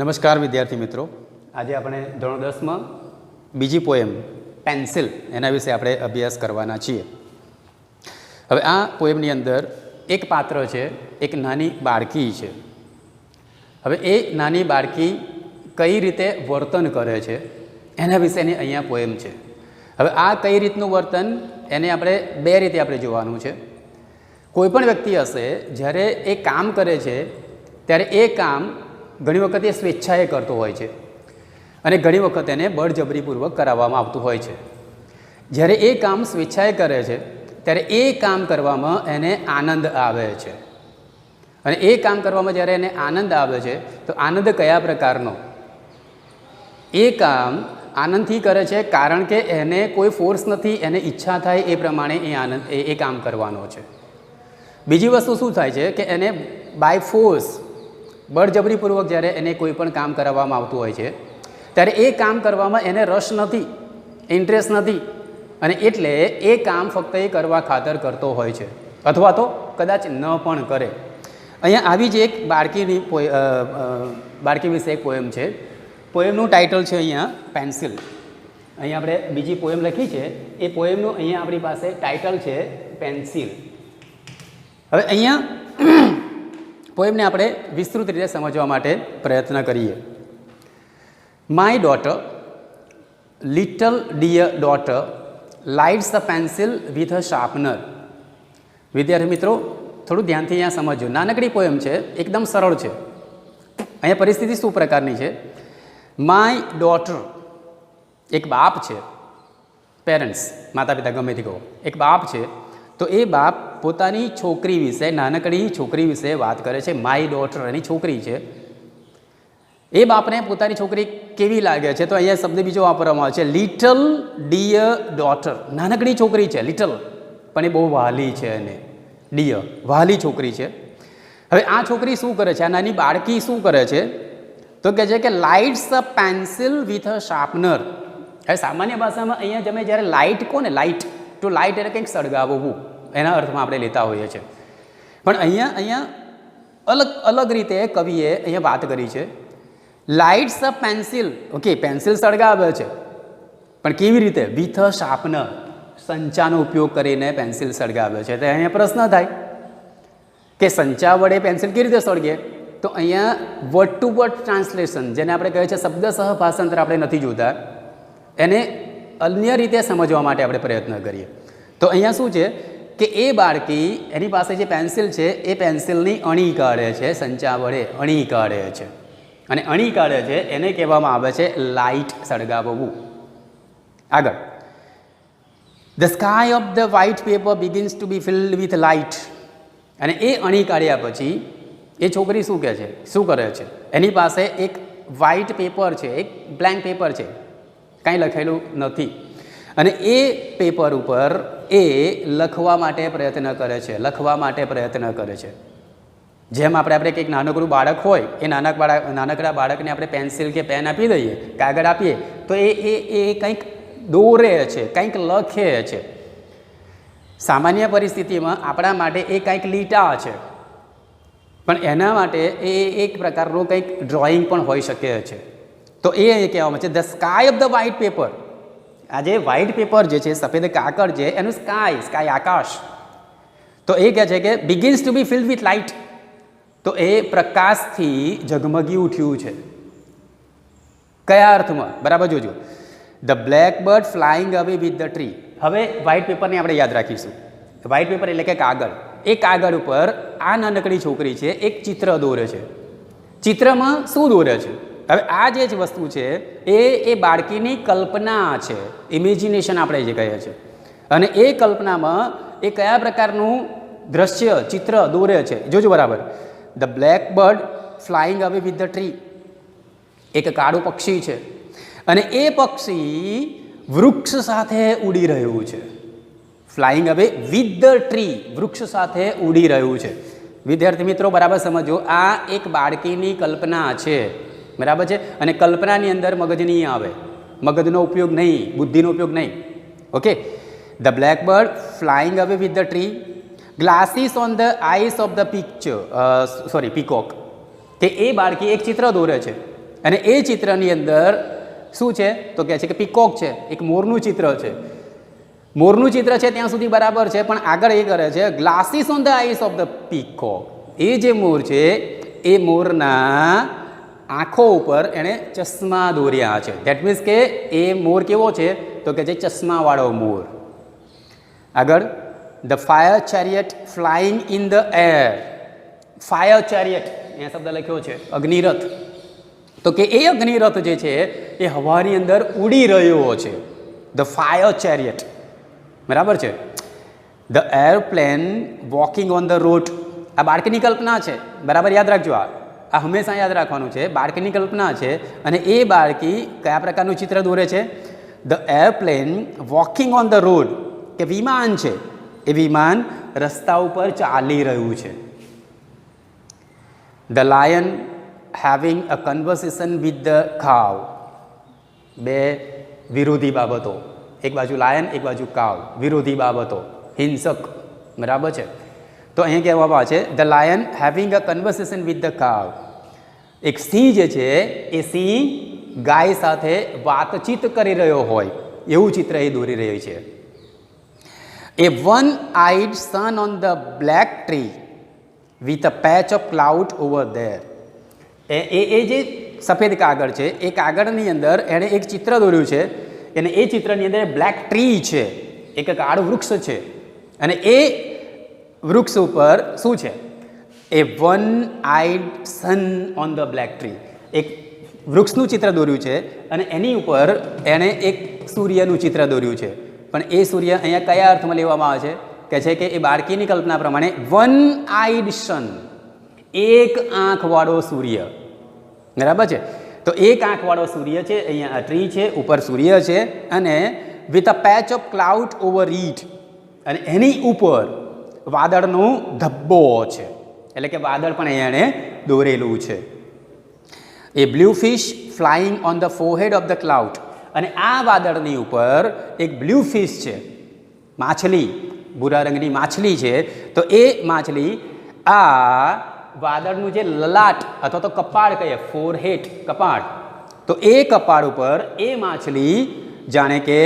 નમસ્કાર વિદ્યાર્થી મિત્રો, આજે આપણે ધોરણ 10માં બીજી પોએમ પેન્સિલ એના વિશે આપણે અભ્યાસ કરવાના છીએ. હવે આ પોએમની અંદર એક પાત્ર છે, એક નાની બાળકી છે. હવે એ નાની બાળકી કઈ રીતે વર્તન કરે છે એના વિશેની અહીંયા પોએમ છે. હવે આ કઈ રીતનું વર્તન એને આપણે બે રીતે આપણે જોવાનું છે. કોઈપણ વ્યક્તિ હશે જ્યારે એ કામ કરે છે ત્યારે એ કામ ઘણી વખત એ સ્વેચ્છાએ કરતો હોય છે અને ઘણી વખત એને બળજબરીપૂર્વક કરાવવામાં આવતું હોય છે. જ્યારે એ કામ સ્વેચ્છાએ કરે છે ત્યારે એ કામ કરવામાં એને આનંદ આવે છે. અને એ કામ કરવામાં જ્યારે એને આનંદ આવે છે તો આનંદ કયા પ્રકારનો? એ કામ આનંદથી કરે છે કારણ કે એને કોઈ ફોર્સ નથી, એને ઈચ્છા થાય એ પ્રમાણે એ કામ કરવાનો છે. બીજી વસ્તુ શું થાય છે કે એને બાય ફોર્સ બળજબરીપૂર્વક જ્યારે એને કોઈ પણ કામ કરાવવામાં આવતું હોય છે ત્યારે એ કામ કરવામાં એને રસ નથી, ઇન્ટરેસ્ટ નથી, અને એટલે એ કામ ફક્ત એ કરવા ખાતર કરતો હોય છે અથવા તો કદાચ ન પણ કરે. અહીંયા આવી જ એક બાળકી વિશે એક પોએમ છે. પોએમનું ટાઇટલ છે અહીંયા પેન્સિલ. અહીંયા આપણે બીજી પોએમ લખી છે, એ પોએમનું અહીંયા આપણી પાસે ટાઇટલ છે પેન્સિલ. હવે અહીંયા પોએમને આપણે વિસ્તૃત રીતે સમજવા માટે પ્રયત્ન કરીએ. My daughter, little dear daughter, lights the pencil with a sharpener. વિદ્યાર્થી મિત્રો, થોડું ધ્યાનથી અહીંયા સમજો. નાનકડી પોએમ છે, એકદમ સરળ છે. અહીંયા પરિસ્થિતિ શું પ્રકારની છે? માય ડોટર, એક બાપ છે, પેરેન્ટ્સ, માતા પિતા ગમે તે કહો, એક બાપ છે. તો એ બાપ પોતાની છોકરી વિશે, નાનકડી છોકરી વિશે વાત કરે છે. માય ડોટર એની છોકરી છે. એ બાપને પોતાની છોકરી કેવી લાગે છે તો અહીંયા શબ્દ બીજો વાપરવામાં આવે છે, લિટલ ડિયર ડોટર. નાનકડી છોકરી છે, લિટલ, પણ એ બહુ વહાલી છે. એને ડિયર, વહાલી છોકરી છે. હવે આ છોકરી શું કરે છે? આ નાની બાળકી શું કરે છે તો કહે છે કે lights a pencil with a sharpener. હવે સામાન્ય ભાષામાં અહીંયા તમે જ્યારે લાઇટ કહો ને, લાઇટ તો લાઇટ એટલે કંઈક સળગાવવું એના અર્થમાં આપણે લેતા હોઈએ છીએ. પણ અહીંયા અલગ રીતે કવિએ અહીંયા વાત કરી છે. Lights a pencil, okay, pencil સળગાવે છે, પણ કેવી રીતે? વિથ અ શાર્પનર, સંચાનો ઉપયોગ કરીને પેન્સિલ સળગાવે છે. તો અહીંયા પ્રશ્ન થાય કે સંચા વડે પેન્સિલ કેવી રીતે સળગે? તો અહીંયા વર્ડ ટુ વર્ડ ટ્રાન્સલેશન, જેને આપણે કહીએ છીએ શબ્દસહ ભાષાંતર, આપણે નથી જોતા. એને અન્ય રીતે સમજવા માટે આપણે પ્રયત્ન કરીએ. તો અહીંયા શું છે કે એ બાળકી એની પાસે જે પેન્સિલ છે એ પેન્સિલની અણી કાઢે છે, સંચા વડે અણી કાઢે છે. અને અણી કાઢે છે એને કહેવામાં આવે છે લાઇટ સળગાવવું. આગળ, the sky of the white paper begins to be filled with light. અને એ અણી કાઢ્યા પછી એ છોકરી શું કહે છે, શું કરે છે? એની પાસે એક વ્હાઇટ પેપર છે, એક બ્લેન્ક પેપર છે, કાંઈ લખેલું નથી. અને એ પેપર ઉપર એ લખવા માટે પ્રયત્ન કરે છે, લખવા માટે પ્રયત્ન કરે છે. જેમ આપણે કંઈક નાનકડું બાળક હોય, એ નાનકડા બાળકને આપણે પેન્સિલ કે પેન આપી દઈએ, કાગળ આપીએ, તો એ કંઈક દોરે છે, કંઈક લખે છે. સામાન્ય પરિસ્થિતિમાં આપણા માટે એ કંઈક લીટા છે, પણ એના માટે એ એક પ્રકારનું કંઈક ડ્રોઈંગ પણ હોઈ શકે છે. તો એ કહેવામાં છે the sky of the white paper. આ જે વ્હાઇટ પેપર જે છે, સફેદ કાગળ છે, એનું સ્કાય આકાશ. તો એ કહે છે કે begins to be filled with light. તો એ પ્રકાશથી ઝગમગી ઉઠ્યું છે. કયા અર્થમાં? બરાબર જોજો. The black bird flying away with the tree. હવે વ્હાઇટ પેપરને આપણે યાદ રાખીશું. વ્હાઇટ પેપર એટલે કે કાગળ. એ કાગળ ઉપર આ નાનકડી છોકરી છે, એક ચિત્ર દોરે છે. ચિત્રમાં શું દોરે છે? હવે આ જે વસ્તુ છે એ બાળકીની કલ્પના છે, ઇમેજિનેશન આપણે જે કહીએ છીએ. અને એ કલ્પનામાં એ કયા પ્રકારનું દ્રશ્ય, ચિત્ર દોરે છે જોજો બરાબર. The black bird flying away with the tree. એક કાળું પક્ષી છે અને એ પક્ષી વૃક્ષ સાથે ઉડી રહ્યું છે. Flying away with the tree, વૃક્ષ સાથે ઉડી રહ્યું છે. વિદ્યાર્થી મિત્રો બરાબર સમજો, આ એક બાળકીની કલ્પના છે, બરાબર છે. અને કલ્પનાની અંદર મગજ નહીં આવે, મગજનો ઉપયોગ નહીં, બુદ્ધિનો ઉપયોગ નહીં. Okay. The black bird flying away with the tree, glasses on the eyes of the peacock. કે એ બાળકી એક ચિત્ર દોરે છે અને એ ચિત્રની અંદર શું છે તો કહે છે કે પીકોક છે, એક મોરનું ચિત્ર છે. મોરનું ચિત્ર છે ત્યાં સુધી બરાબર છે, પણ આગળ એ કરે છે glasses on the eyes of the peacock. એ જે મોર છે એ મોરના આંખો ઉપર એણે ચશ્મા દોર્યા છે. ધેટ મીન્સ કે એ મોર કેવો છે તો કે છે ચશ્માવાળો મોર. આગળ the fire chariot flying in the air. Fire chariot અહીંયા શબ્દ લખ્યો છે અગ્નિરથ, તો કે એ અગ્નિરથ જે છે એ હવાની અંદર ઉડી રહ્યો છે. ધ ફાયર ચેરિયટ, બરાબર છે. The airplane walking on the road. આ બાળકની કલ્પના છે, બરાબર યાદ રાખજો. આ હંમેશા યાદ રાખવાનું છે, બાળકની કલ્પના છે. અને એ બાળકી કયા પ્રકારનું ચિત્ર દોરે છે? The airplane walking on the road, કે વિમાન છે એ વિમાન રસ્તા ઉપર ચાલી રહ્યું છે. The lion having a conversation with the cow. બે વિરોધી બાબતો, એક બાજુ લાયન એક બાજુ કાવ, વિરોધી બાબતો, હિંસક, બરાબર છે. તો અહીંયા કહેવામાં આવે છે the lion having a conversation with the cow. એક સિંહ જે છે એ સિંહ ગાય સાથે વાતચીત કરી રહ્યો હોય એવું ચિત્ર એ દોરી રહ્યું છે. A one eyed sun on the black tree with a patch of cloud over there. એ જે સફેદ કાગળ છે એ કાગળની અંદર એણે એક ચિત્ર દોર્યું છે, અને એ ચિત્રની અંદર બ્લેક ટ્રી છે, એક કાળું વૃક્ષ છે. અને એ વૃક્ષ ઉપર શું છે? A one eyed sun on the black tree. એક વૃક્ષનું ચિત્ર દોર્યું છે અને એની ઉપર એણે એક સૂર્યનું ચિત્ર દોર્યું છે. પણ એ સૂર્ય અહીંયા કયા અર્થમાં લેવામાં આવે છે? કહે છે કે એ બાળકીની કલ્પના પ્રમાણે વન આઈડ સન, એક આંખવાળો સૂર્ય, બરાબર છે. તો એક આંખવાળો સૂર્ય છે, અહીંયા આ ટ્રી છે, ઉપર સૂર્ય છે, અને with a patch of cloud over it, અને એની ઉપર વાદળનો ધબ્બો છે, એટલે કે વાદળ પણ અહીંયા એણે દોરેલું છે. A blue fish flying on the forehead of the cloud. અને આ વાદળની ઉપર એક બ્લુ ફિશ છે, માછલી, ભૂરા રંગની માછલી છે. તો એ માછલી આ વાદળનું જે લલાટ અથવા તો કપાળ કહીએ, ફોરહેડ, કપાળ, તો એ કપાળ ઉપર એ માછલી જાણે કે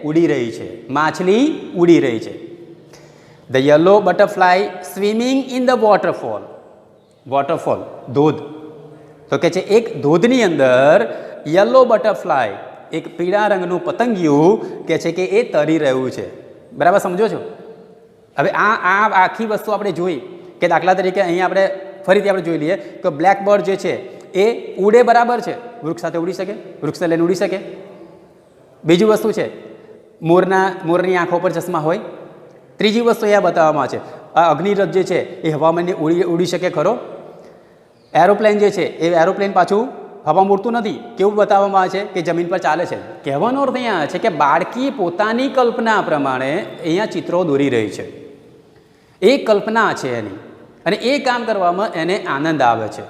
ઉડી રહી છે. માછલી ઉડી રહી છે. The yellow butterfly swimming in the waterfall. Waterfall, ધોધ. તો કે છે એક ધોધની અંદર યલો બટરફ્લાય, એક પીળા રંગનું પતંગિયું કે છે કે એ તરી રહ્યું છે. બરાબર સમજો છો? હવે આ આખી વસ્તુ આપણે જોઈ કે દાખલા તરીકે અહીંયા આપણે ફરીથી આપણે જોઈ લઈએ કે બ્લેકબર્ડ જે છે એ ઉડે, બરાબર છે, વૃક્ષ સાથે ઉડી શકે, વૃક્ષને લઈને ઉડી શકે. બીજી વસ્તુ છે મોરની આંખો પર ચશ્મા હોય. ત્રીજી વસ્તુ અહીંયા બતાવવામાં છે આ અગ્નિરથ જે છે એ હવામાનને ઉડી શકે ખરો. એરોપ્લેન જે છે એ એરોપ્લેન પાછું હવામાં ઉડતું નથી, કેવું બતાવવામાં આવે છે કે જમીન પર ચાલે છે. કહેવાનો અર્થ અહીંયા છે કે બાળકી પોતાની કલ્પના પ્રમાણે અહીંયા ચિત્રો દોરી રહી છે. એ કલ્પના છે એની, અને એ કામ કરવામાં એને આનંદ આવે છે,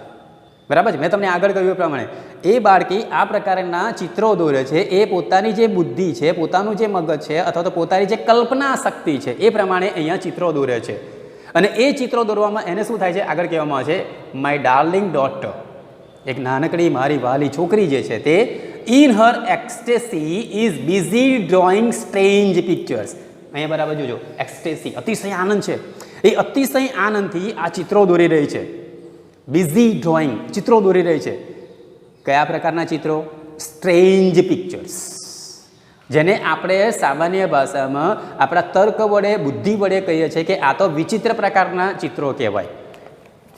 બરાબર છે. મેં તમને આગળ કહ્યું એ પ્રમાણે એ બાળકી આ પ્રકારના ચિત્રો દોરે છે. એ પોતાની જે બુદ્ધિ છે, પોતાનું જે મગજ છે, અથવા તો પોતાની જે કલ્પના શક્તિ છે એ પ્રમાણે અહીંયા ચિત્રો દોરે છે. અને એ ચિત્રો દોરવામાં એને શું થાય છે? આગળ કહેવામાં આવે છે માય ડાર્લિંગ ડોટર. એક નાનકડી મારી વાલી છોકરી જે છે તે in her ecstasy is busy drawing strange pictures. અહીંયા બરાબર જોજો, એક્સટેસી, અતિશય આનંદ છે. એ અતિશય આનંદથી આ ચિત્રો દોરી રહી છે. બિઝી ડ્રોઈંગ, ચિત્રો દોરી રહી છે. કયા પ્રકારના ચિત્રો? સ્ટ્રેન્જ પિક્ચર્સ, જેને આપણે સામાન્ય ભાષામાં આપણા તર્ક વડે, બુદ્ધિ વડે કહીએ છીએ કે આ તો વિચિત્ર પ્રકારના ચિત્રો કહેવાય.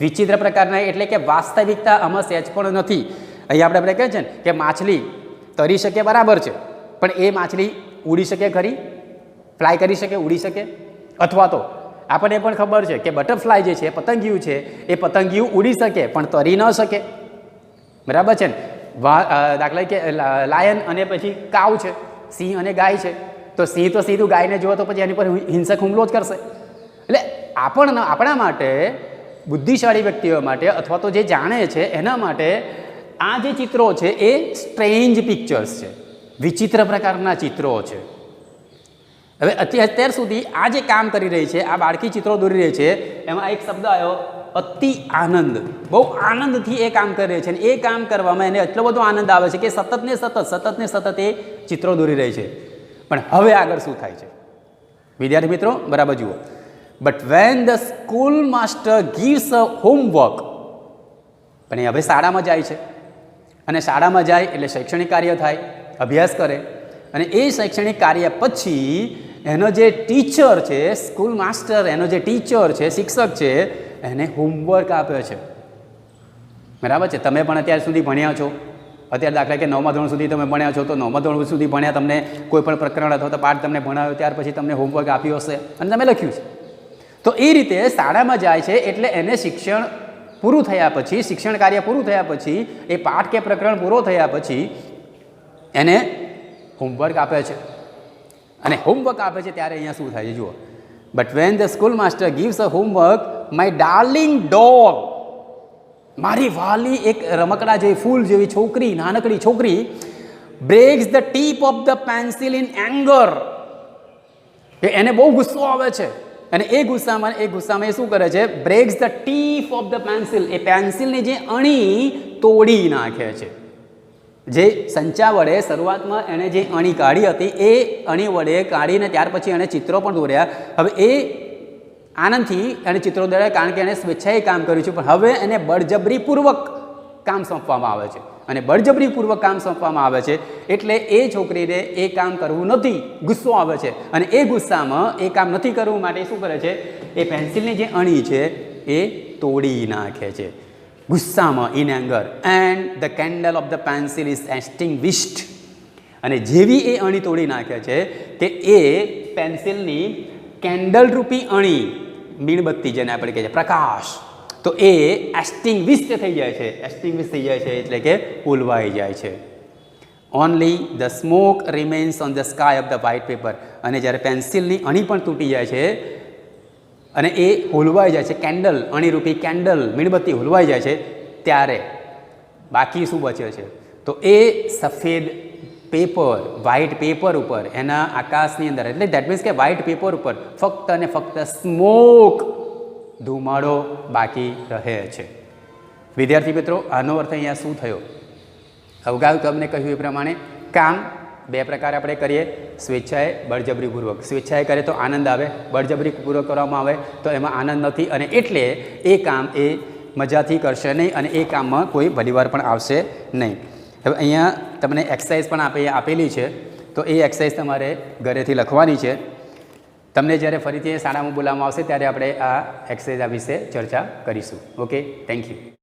વિચિત્ર પ્રકારના એટલે કે વાસ્તવિકતા આમાં સહેજ પણ નથી. અહીંયા આપણે કહીએ છીએ ને કે માછલી તરી શકે, બરાબર છે, પણ એ માછલી ઉડી શકે ખરી? ફ્લાય કરી શકે, ઉડી શકે? અથવા તો આપણને પણ ખબર છે કે બટરફ્લાય જે છે, પતંગિયું છે, એ પતંગિયું ઉડી શકે પણ તરી ન શકે, બરાબર છે ને. દાખલા કે લાયન અને પછી કાવ છે, સિંહ અને ગાય છે. તો સિંહ તો સીધું ગાયને જુઓ તો પછી એની પર હિંસક હુમલો જ કરશે. એટલે આપણા માટે, બુદ્ધિશાળી વ્યક્તિઓ માટે, અથવા તો જે જાણે છે એના માટે આ જે ચિત્રો છે એ સ્ટ્રેન્જ પિક્ચર્સ છે, વિચિત્ર પ્રકારના ચિત્રો છે. હવે અત્યાર સુધી આ જે કામ કરી રહી છે, આ બાળકી ચિત્રો દોરી રહી છે, એમાં એક શબ્દ આવ્યો અતિ આનંદ, બહુ આનંદથી એ કામ કરે છે અને એ કામ કરવામાં એને એટલો બધો આનંદ આવે છે કે સતત ને સતત એ ચિત્રો દોરી રહી છે. પણ હવે આગળ શું થાય છે વિદ્યાર્થી મિત્રો, બરાબર જુઓ. But when the school master gives a homework, પણ એ હવે શાળામાં જાય છે અને શાળામાં જાય એટલે શૈક્ષણિક કાર્ય થાય, અભ્યાસ કરે અને એ શૈક્ષણિક કાર્ય પછી એનો જે ટીચર છે, સ્કૂલ માસ્ટર એનો જે ટીચર છે, શિક્ષક છે, એને હોમવર્ક આપે છે. બરાબર છે. તમે પણ અત્યાર સુધી ભણ્યા છો, અત્યારે દાખલા કે 9મા ધોરણ સુધી તમે ભણ્યા છો, તો 9મા ધોરણ સુધી ભણ્યા, તમને કોઈ પણ પ્રકરણ અથવા તો પાઠ તમને ભણાવ્યો, ત્યાર પછી તમને હોમવર્ક આપ્યું હશે અને તમે લખ્યું છે. તો એ રીતે શાળામાં જાય છે એટલે એને શિક્ષણ પૂરું થયા પછી, શિક્ષણ કાર્ય પૂરું થયા પછી, એ પાઠ કે પ્રકરણ પૂરો થયા પછી એને હોમવર્ક આપે છે. અને હોમવર્ક આપે છે ત્યારે અહીંયા શું થાય છે જુઓ. But when the school master gives a homework, my darling dog, મારી વાલી એક રમકડા જેવી ફૂલ જેવી છોકરી, નાનકડી છોકરી, breaks the tip of the pencil in anger, એને બહુ ગુસ્સો આવે છે અને એ ગુસ્સામાં એ શું કરે છે, breaks the tip of the pencil, એ પેન્સિલની જે અણી તોડી નાખે છે. જે સંચા વડે શરૂઆતમાં એણે જે અણી કાઢી હતી એ અણી વડે કાઢીને ત્યાર પછી એણે ચિત્રો પણ દોર્યા. હવે એ આનંદથી એને ચિત્રો દોર્યા કારણ કે એણે સ્વેચ્છાએ કામ કર્યું છે, પણ હવે એને બળજબરીપૂર્વક કામ સોંપવામાં આવે છે અને બળજબરીપૂર્વક કામ સોંપવામાં આવે છે એટલે એ છોકરીને એ કામ કરવું નથી, ગુસ્સો આવે છે અને એ ગુસ્સામાં એ કામ નથી કરવું માટે શું કરે છે, એ પેન્સિલની જે અણી છે એ તોડી નાખે છે ગુસ્સામાં, in anger. And the candle of the pencil is extinguished, અને જેવી એ અણી તોડી નાખે છે કે એ પેન્સિલની કેન્ડલ રૂપી અણી, મીણબત્તી જેને આપણે કહીએ છીએ, પ્રકાશ, તો એ એક્સટિંગ્વિશ્ડ થઈ જાય છે. એક્સટિંગ્વિશ થઈ જાય છે એટલે કે ઓલવાઈ જાય છે. Only the smoke remains on the sky of the white paper, અને જ્યારે પેન્સિલની અણી પણ તૂટી જાય છે અને એ હોલવાઈ જાય છે, કેન્ડલ, અણીરૂપી કેન્ડલ, મીણબત્તી હોલવાઈ જાય છે, ત્યારે બાકી શું બચે છે, તો એ સફેદ પેપર, વ્હાઇટ પેપર ઉપર, એના આકાશની અંદર, એટલે દેટ મીન્સ કે વ્હાઇટ પેપર ઉપર ફક્ત અને ફક્ત સ્મોક, ધુમાડો બાકી રહે છે. વિદ્યાર્થી મિત્રો, આનો અર્થ અહીંયા શું થયો? અગાઉ તમને કહ્યું એ પ્રમાણે કામ બે પ્રકાર આપણે કરીએ, સ્વેચ્છાએ, બળજબરીપૂર્વક. સ્વેચ્છાએ કરે તો આનંદ આવે, બળજબરીપૂર્વક કરવામાં આવે તો એમાં આનંદ નથી, અને એટલે એ કામ એ મજાથી કરશે નહીં અને એ કામમાં કોઈ ભલીવાર પણ આવશે નહીં. હવે અહીંયા તમને એક્સરસાઇઝ પણ આપેલી છે, તો એ એક્સરસાઇઝ તમારે ઘરેથી લખવાની છે. તમને જ્યારે ફરીથી શાળામાં બોલાવવામાં આવશે ત્યારે આપણે આ એક્સરસાઇઝ વિશે ચર્ચા કરીશું. Okay, thank you.